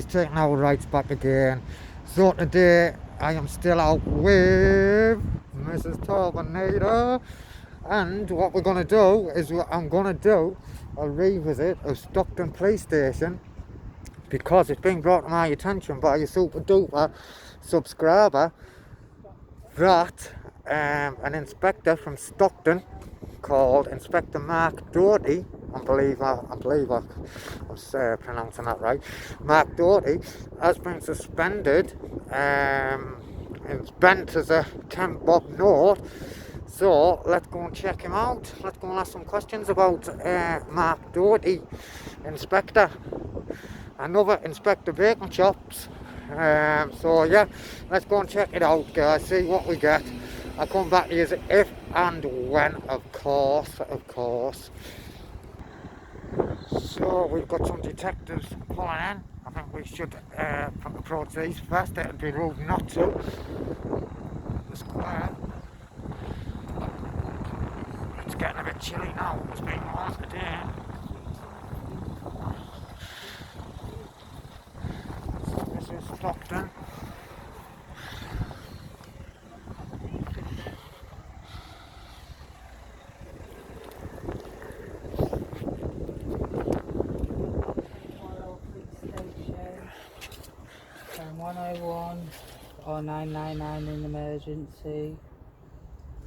guys, taking our rights back again. So today I am still out with Mrs. Torbonator, and what we're going to do is I'm going to do a revisit of Stockton Police Station, because it's been brought to my attention by a super duper subscriber that an inspector from Stockton called Inspector Mark Doherty, I believe I'm pronouncing that right, Mark Doherty, has been suspended and bent as a 10 bob note. So let's go and check him out. Let's go and ask some questions about Mark Doherty, Inspector. Another Inspector Bacon Chops. So yeah, let's go and check it out, guys, see what we get. I'll come back to you if and when, of course. So we've got some detectives pulling in. I think we should approach these first. It would be rude not to. The square. It's getting a bit chilly now. It's been warm today. So this is Stockton. Phone 101 or 999 in emergency.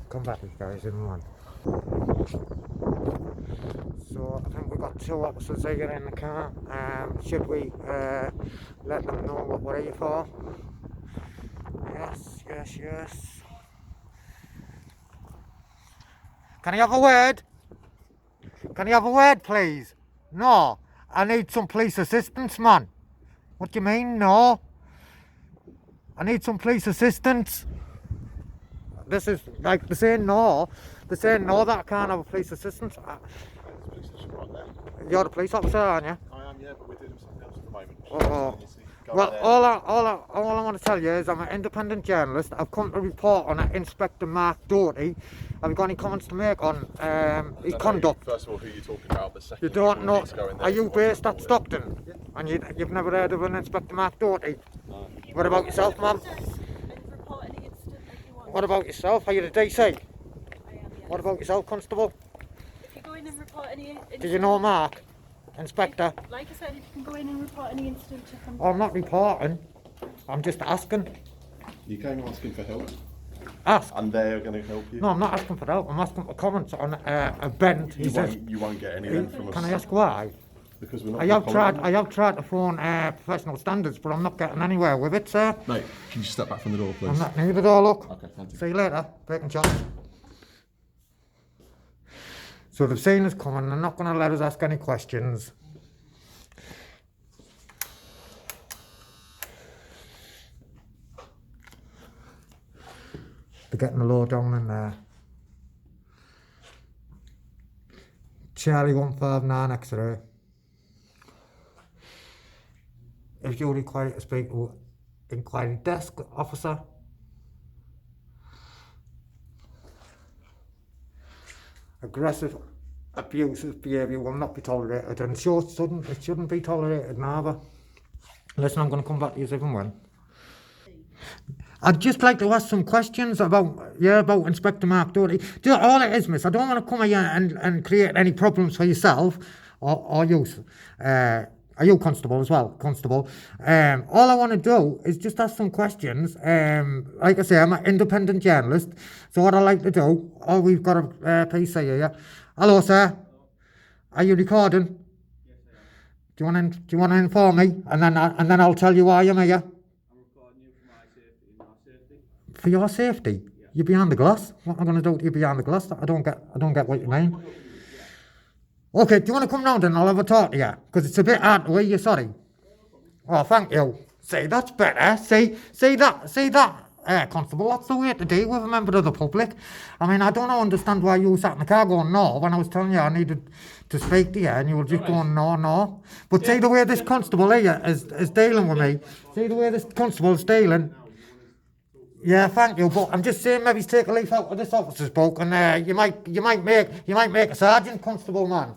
Come back, guys, in one. So I think we've got two officers here in the car. Should we let them know what we're here for? Yes. Can I have a word? Can you have a word, please? No, I need some police assistance, man. What do you mean, no? I need some police assistance. This is like, they're saying no that I can't have a police assistance. You're the police officer, aren't you? I am, yeah, but we're doing something else at the moment. Oh. Well, all I want to tell you is I'm an independent journalist. I've come to report on Inspector Mark Doherty. Have you got any comments to make on his conduct? First of all, who you're talking about. The second, You don't know. Are you based at Stockton? Yeah. And you've never heard of an Inspector Mark Doherty? No. What about yourself, ma'am? What about yourself? Are you the DC? I am, yes. What about yourself, Constable? If you go in and report any incident... Do you know Mark? Inspector? Like I said, if you can go in and report any incident to come... I'm not reporting. I'm just asking. You came asking for help. Ask. And they're going to help you. No, I'm not asking for help. I'm asking for comments on a bent. You won't get any then from us. Can I ask why? Because we're not. I have tried to phone professional standards, but I'm not getting anywhere with it, sir. Mate, can you step back from the door, please? I'm not near the door, look. Okay, thank you. See you later, bacon chops. So they've seen us coming, they're not going to let us ask any questions. They're getting the low down in there. Charlie 159 X-ray. If you require to speak to inquiry desk officer. Aggressive, abusive behaviour will not be tolerated, and it shouldn't be tolerated neither. Listen, I'm going to come back to you even when. I'd just like to ask some questions about Inspector Mark Doherty. All it is, miss, I don't want to come here and create any problems for yourself or you. Are you constable as well? Constable. All I want to do is just ask some questions. Like I say, I'm an independent journalist. So what I like to do, we've got a PC here. Hello, sir. Are you recording? Yes, I am. Do you want to inform me, and then I'll tell you why I'm here. I'm recording you for my safety and your safety. For your safety? Yeah. You're behind the glass? What am I going to do to you behind the glass? I don't get what you mean. Okay, do you want to come round and I'll have a talk to you? Because it's a bit hard to hear you, sorry. Oh, thank you. See, that's better. See that, Constable, that's the way to deal with a member of the public. I mean, I don't understand why you sat in the car going no when I was telling you I needed to speak to you, and you were just going no. But see the way this constable here is dealing with me. See the way this constable is dealing. Yeah, thank you, but I'm just saying maybe take a leaf out of this officer's book, and you might make a sergeant, constable, man.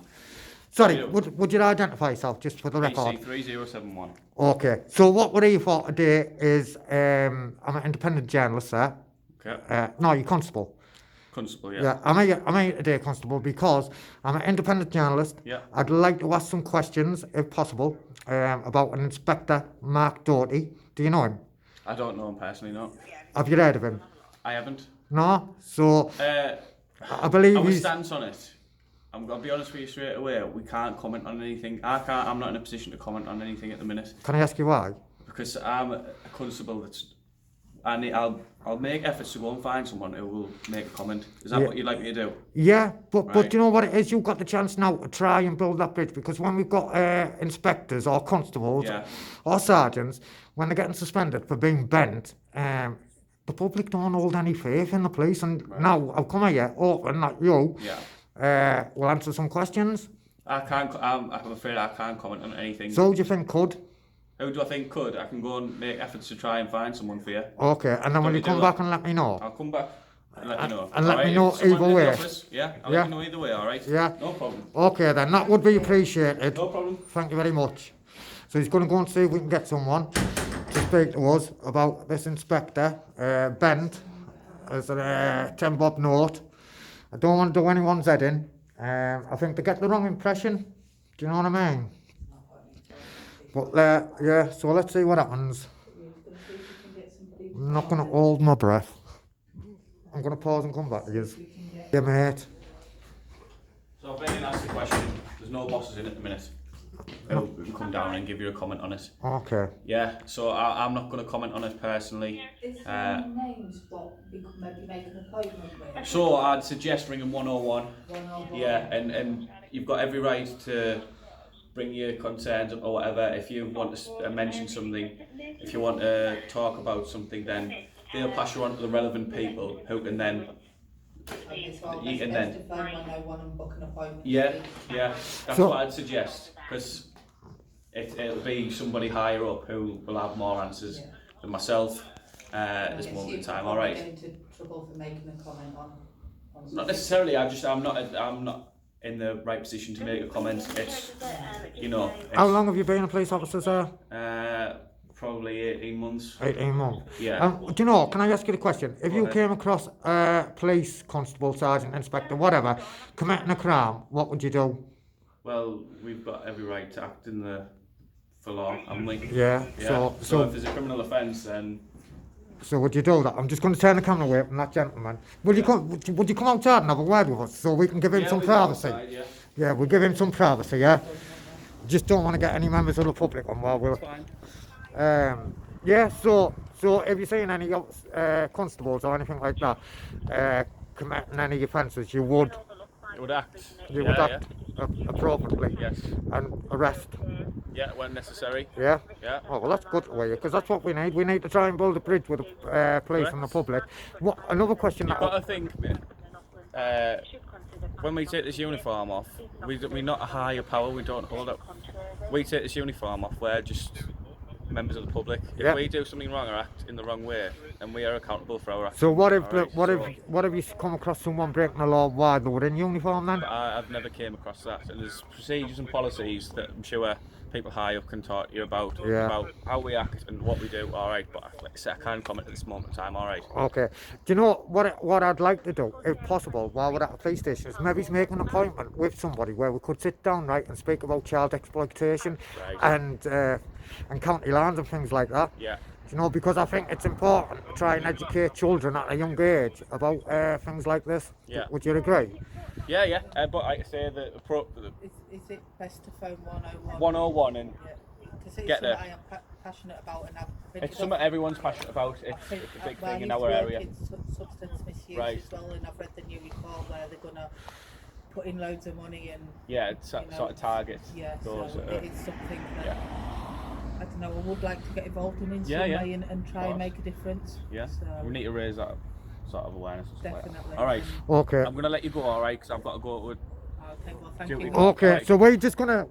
Sorry, Yeah. would you identify yourself just for the record? BC3071. Okay, so what we're here for today is I'm an independent journalist, sir. Okay. No, you're constable. Constable, yeah. Yeah, I'm here today, constable, because I'm an independent journalist. Yeah. I'd like to ask some questions, if possible, about an Inspector Mark Doherty. Do you know him? I don't know him personally, no. Have you heard of him? I haven't. No? So, I Our believe he's... stance on it. I'm going to be honest with you straight away. We can't comment on anything. I'm not in a position to comment on anything at the minute Can I ask you why? because I'm a constable. I'll make efforts to go and find someone who will make a comment. Is that Yeah. what you'd like me to do? Yeah, but Right. you know what it is? You've got the chance now to try and build that bridge, because when we've got inspectors or constables Yeah. or sergeants, when they're getting suspended for being bent, the public don't hold any faith in the police. And now I've come here, and not you, Yeah. will answer some questions. I'm afraid I can't comment on anything. So do you think could? Who do I think could? I can go and make efforts to try and find someone for you. Okay, and then Don't will you you come do back that? and let me know? I'll come back and let you know. and let me Alright, know if someone either in the way. office, yeah, I'll Yeah. let you know either way, alright? Yeah. No problem. Okay then, that would be appreciated. No problem. Thank you very much. So he's going to go and see if we can get someone to speak to us about this inspector, Bent, as a 10 bob note. I don't want to do anyone's head in. I think they get the wrong impression. Do you know what I mean? But yeah, so let's see what happens. I'm not going to hold my breath. I'm going to pause and come back to you. Yeah, mate. So I've been asked the question. There's no bosses in at the minute. Who can come down and give you a comment on it. Okay. Yeah, so I'm not going to comment on it personally. Is there any names what we could maybe make an appointment with? So I'd suggest ringing 101. 101. Yeah, and you've got every right to bring your concerns up or whatever. If you want to mention something, if you want to talk about something, then they'll pass you on to the relevant people who can then. Okay, so You can best then- to phone 101 and book an appointment. Yeah, yeah, that's So- what I'd suggest, because it'll be somebody higher up who will have more answers Yeah. than myself at this Yes, moment in you time. could All probably right. get into trouble for making a comment on Not necessarily. I'm not in the right position to make a comment. It's How long have you been a police officer, sir? probably 18 months. 18 months. Yeah. Do you know, can I ask you the question? If Go you ahead. came across a police constable, sergeant, inspector, whatever, committing a crime, what would you do? Well, we've got every right to act for law, haven't we? Yeah, Yeah. so So if there's a criminal offence, then so would you do that? I'm just going to turn the camera away from that gentleman. Would you come outside and have a word with us so we can give him some we'll go privacy? outside, yeah. Yeah, we'll give him some privacy, yeah? Just don't want to get any members of the public on while we're... That's fine. Yeah, so have you seen any constables or anything like that committing any offences, you would It would act. act appropriately Yes. and arrest, Yeah, when necessary. yeah? Yeah. Oh, well, that's good to hear, because that's what we need. We need to try and build a bridge with the police and the public. What, another question You've that... got to think, when we take this uniform off, we're not a higher power, we don't hold up. We take this uniform off, we're just members of the public. If Yeah. we do something wrong or act in the wrong way, then we are accountable for our actions. So what if Alright, what if you come across someone breaking the law while they were in uniform then? I've never came across that, and there's procedures and policies that I'm sure people high up can talk to you about how we act and what we do. All right, but like I said, I can't comment at this moment in time. All right. Okay. Do you know what I'd like to do, if possible, while we're at the police station, is maybe make an appointment with somebody where we could sit down, right, and speak about child exploitation Right. and county lands and things like that. Yeah. Do you know, because I think it's important to try and educate children at a young age about things like this. Yeah. Would you agree? Yeah. But like I say, the Is it best to phone 101? 101 and Yeah. Because it's Get something there. I am passionate about, and I've been it's something everyone's passionate about. It's a big thing in our area. It's substance misuse Right. as well, and I've read the new report where they're gonna put in loads of money and Yeah, it's you know, sort of target yeah, those. so it is something that yeah. I don't know. I would like to get involved in Yeah, some yeah. way and try Of and course. make a difference. Yeah. So, We need to raise that sort of awareness and stuff like definitely. that. All right. Okay. I'm gonna let you go. All right, because I've got to go to. Okay, well, thank Duty. you. Okay. Right. So we're just gonna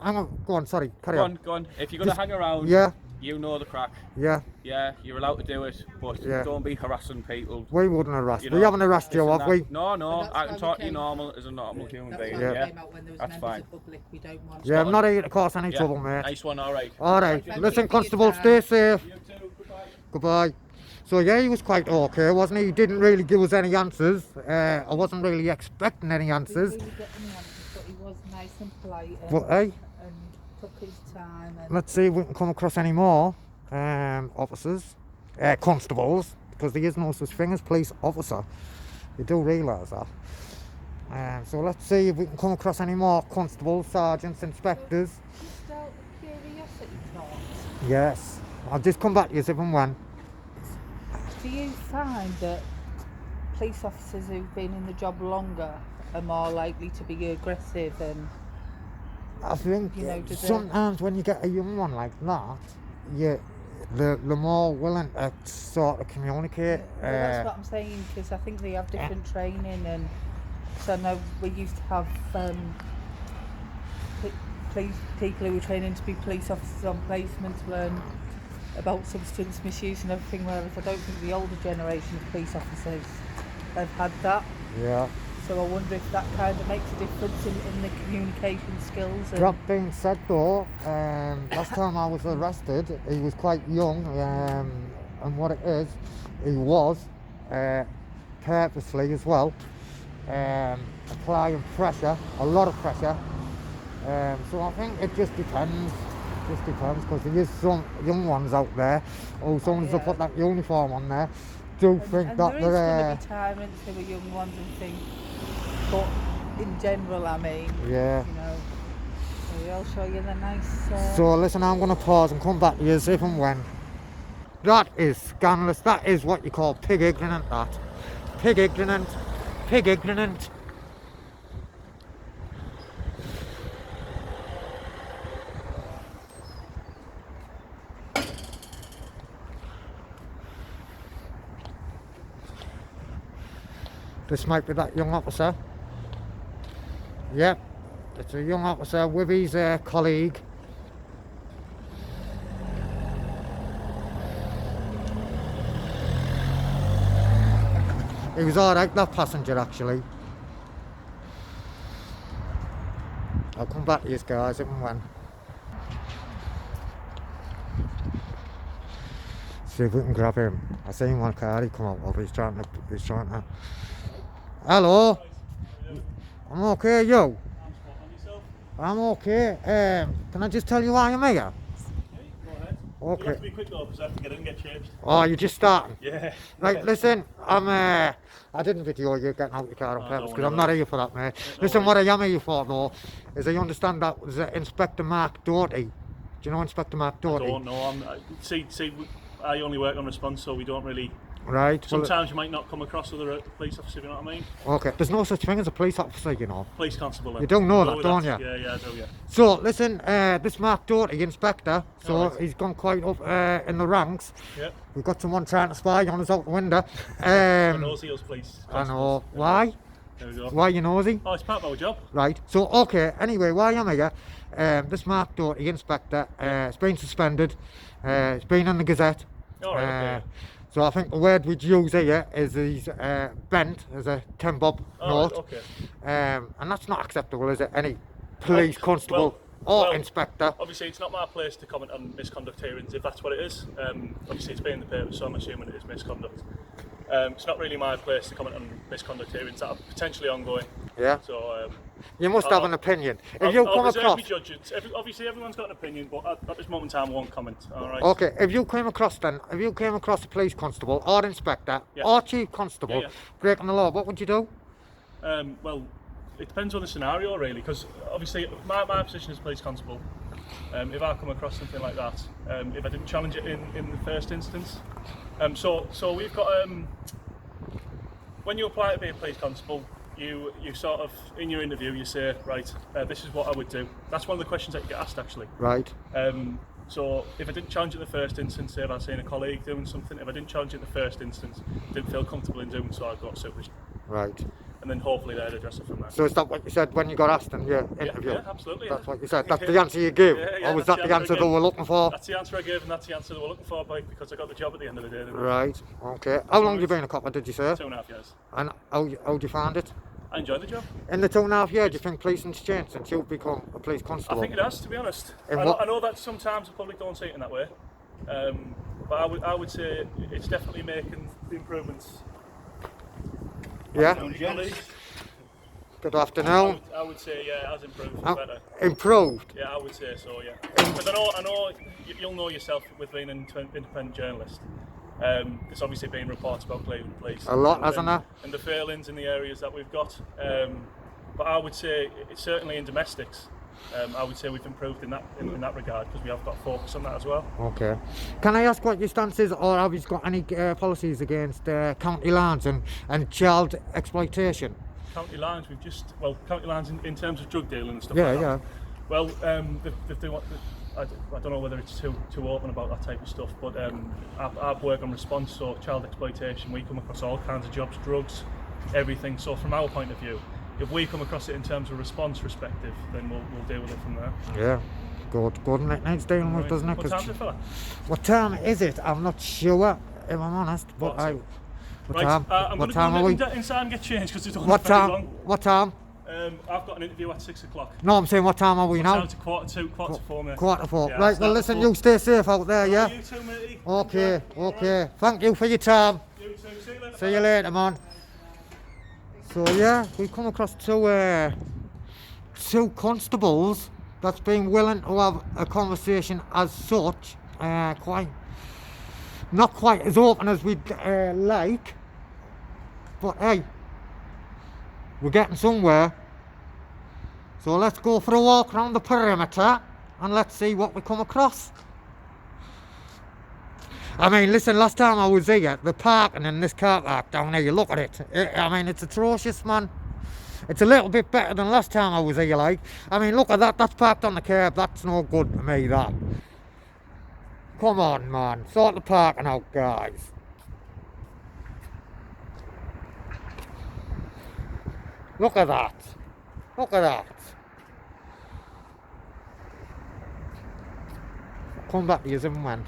hang on. Go on. Sorry. Carry Go on. If you're gonna hang around. Yeah. You know the crack. Yeah, Yeah, you're allowed to do it, but Yeah. don't be harassing people. we wouldn't harass. You We know, haven't harassed you, this and have that. we? No, no, But that's I why can we talk to you came- normal as a normal human That's being. why Yeah. we came out when there was That's members fine. of the public. We don't want. Yeah, I'm not here to cause any Yeah. trouble, mate. Nice one, alright. All right, Thank listen, you for your Constable, time. stay safe. You too, goodbye. Goodbye. So yeah, he was quite okay, wasn't he? He didn't really give us any answers. I wasn't really expecting any Didn't answers. really get any answers, but he was nice and polite and, But hey, and took his time. And let's see if we can come across any more officers, constables, because there is no such thing as police officer. You do realise that. So let's see if we can come across any more constables, sergeants, inspectors. just out of curiosity, thoughts. Yes, I'll just come back to you if and when. Do you find that police officers who've been in the job longer are more likely to be aggressive and I think You know, do they- sometimes when you get a young one like that, they're more willing to sort of communicate. well, that's what I'm saying, because I think they have different training, and so I know we used to have police people who were training to be police officers on placement to learn about substance misuse and everything, whereas I don't think the older generation of police officers have had that. Yeah. So I wonder if that kind of makes a difference in the communication skills. And That being said though, last time I was arrested, he was quite young, and what it is, he was purposely as well applying pressure, a lot of pressure. So I think it just depends. Just depends, because there is some young ones out there who, as soon as they Yeah. put that uniform on there, do think and that there is going they're to be tyrants who are young ones and think, but in general, I mean, yeah. you know, so they'll show you the nice. So listen, I'm going to pause and come back to you if and when. That is scandalous. That is what you call pig ignorant, that. Pig ignorant. Pig ignorant. This might be that young officer. Yep, it's a young officer with his colleague. He was alright, that passenger, actually. I'll come back to you guys if and when. See if we can grab him. I seen one car he come out of, he's trying to... Hello? I'm okay, yo? I'm okay. Can I just tell you why I'm here? You have Okay. to be quick though, because I have to get in and get changed. Oh, you're just starting? Yeah. Right, listen, I didn't video you getting out of the car on Oh, purpose, don't because worry I'm not about here for that, mate. No Listen, worries. what I am here for, though, is I understand that was Inspector Mark Doherty. Do you know Inspector Mark Doherty? Don't know. I only work on response, so we don't really. Right. Well, Sometimes you might not come across other police officers, if you know what I mean. okay, there's no such thing as a police officer, you know. Police constable. You don't know I that, with don't Yeah, you? yeah, I do, yeah. So, listen, this Mark Doherty, Inspector, so Alright. he's gone quite up in the ranks. Yeah. We've got someone trying to spy on us out the window. I know Seals police. I know. constables. Why? There we go. Why you nosy? Oh, it's part of our job. Right, so okay, anyway, why am I here? This Mark Doherty, Inspector, has been suspended, it's been in the Gazette. All right, okay. So I think the word we'd use here is he's bent as a 10 bob All right, note. okay. And that's not acceptable, is it? Any police constable well, or inspector. Obviously, it's not my place to comment on misconduct hearings, if that's what it is. Obviously, it's been in the paper, so I'm assuming it is misconduct. It's not really my place to comment on misconduct hearings that are potentially ongoing. Yeah. So You must have an opinion. If I'll you come reserve across... my judgment. Obviously, everyone's got an opinion, but at this moment in time, I won't comment. All right. Okay, if you came across a police constable or inspector Yeah. or chief constable Yeah. breaking the law, what would you do? Well, it depends on the scenario, really, because obviously my position as police constable, if I come across something like that, if I didn't challenge it in the first instance, so we've got when you apply to be a police constable, you sort of in your interview you say, right, this is what I would do. That's one of the questions that you get asked, actually. Right. So if I didn't challenge it in the first instance, say if I seen a colleague doing something, if I didn't challenge it in the first instance, didn't feel comfortable in doing so, I'd go to supervision. Right. and then hopefully they'd address it from there. So is that what you said when you got asked in your interview? Yeah, absolutely. That's what you said. That's the answer you gave. Yeah, Or was that's that the answer I they gave. were looking for? That's the answer I gave, and that's the answer they were looking for, because I got the job at the end of the day. Didn't I? Right. Okay. How long have you been a copper? Did you say? 2.5 years. And how did you find it? I enjoyed the job. In the 2.5 years, do you think policing's changed since you've become a police constable? I think it has, to be honest. In I what- know that sometimes the public don't see it in that way, but I would say it's definitely making the improvements. Yeah. Colleagues, Good afternoon. I would say, yeah, it has improved for Oh, better. improved. Yeah, I would say so, yeah. Because I know you'll know yourself with being an independent journalist. There's obviously been reports about Cleveland Police. A lot, hasn't there? And the failings in the areas that we've got. But I would say, it's certainly in domestics, I would say we've improved in that regard, because we have got focus on that as well. Okay. Can I ask what your stance is, or have you got any policies against county lands and child exploitation? County lines, county lines in terms of drug dealing and stuff Yeah, like that. yeah. Well, I don't know whether it's too open about that type of stuff, but I work on response, so child exploitation, we come across all kinds of jobs, drugs, everything. So from our point of view, if we come across it in terms of response perspective, then we'll deal with it from there. Yeah. Good, and it needs dealing with, doesn't it? What time's it, fella? What time is it? I'm not sure, if I'm honest, but What's it? What Right, time? I'm What going time are we? to go inside and get changed, because it's not What very time? long. What time? I've got an interview at 6 o'clock. No, I'm saying what time are we now? Now it's quarter to 4, mate. Quarter to 4. Yeah, Right, it's well not listen, before. you stay safe out there, yeah? You too, matey. Okay, Enjoy. okay. Thank you for your time. You too. See you later. See you later, man. So yeah, we come across two constables that's been willing to have a conversation as such, not quite as open as we'd like, but hey, we're getting somewhere. So let's go for a walk around the perimeter and let's see what we come across. I mean, listen, last time I was here, the parking in this car park down here, you look at it. I mean, it's atrocious, man. It's a little bit better than last time I was here, like. I mean, look at that, that's parked on the curb, that's no good to me, that. Come on, man, sort the parking out, guys. Look at that. Look at that. Come back to you in when.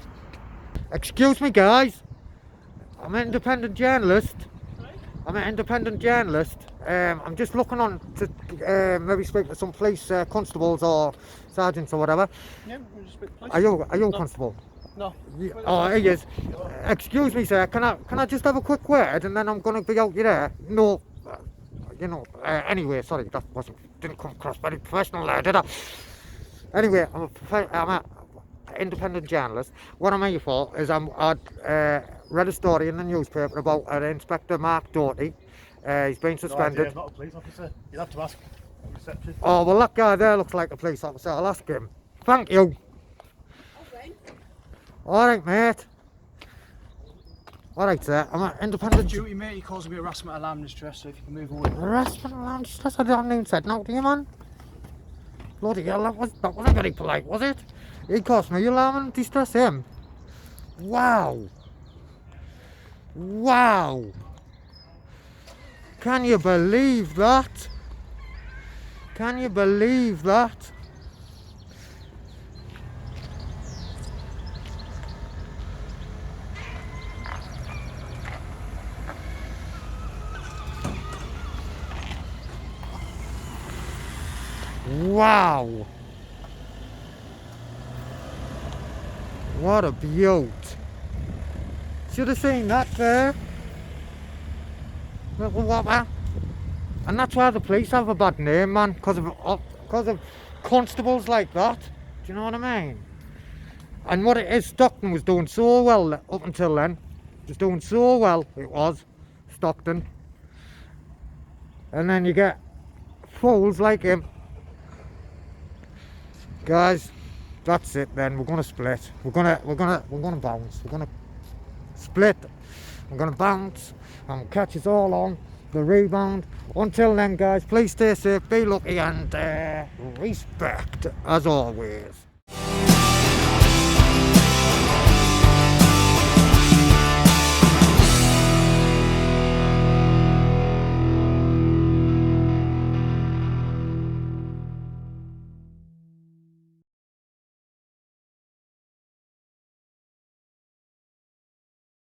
Excuse me, guys. I'm an independent journalist. I'm just looking on to maybe speak to some police constables or sergeants or whatever. Yeah, we'll just speak to Are you a constable? No. Oh, he is. Excuse me, sir. Can I just have a quick word and then I'm gonna be out there? No. Anyway, sorry, didn't come across very professional there, did I? Anyway, I'm an independent journalist. What I'm here for is I'd read a story in the newspaper about Inspector Mark Doherty. He's been suspended. I'm not a police officer. You'll have to ask reception. Oh, well, that guy there looks like a police officer. I'll ask him. Thank you. All right, mate. All right, sir. I'm an independent... Duty, mate, he calls me harassment, alarm, and distress, so if you can move away. Harassment, alarm, distress. I haven't even said no to you, man. Bloody hell, that wasn't very polite, was it? He caused me alarm and distress him. Wow. Wow. Can you believe that? Can you believe that? Wow. What a beaut. Should have seen that there. Little whopper. And that's why the police have a bad name, man, because of constables like that. Do you know what I mean? And what it is, Stockton was doing so well up until then. It was doing so well, it was, Stockton. And then you get fools like him. Guys, that's it then. We're gonna split. We're gonna bounce. We're gonna split. I'm gonna bounce and catch us all on the rebound. Until then, guys, please stay safe, be lucky, and respect as always.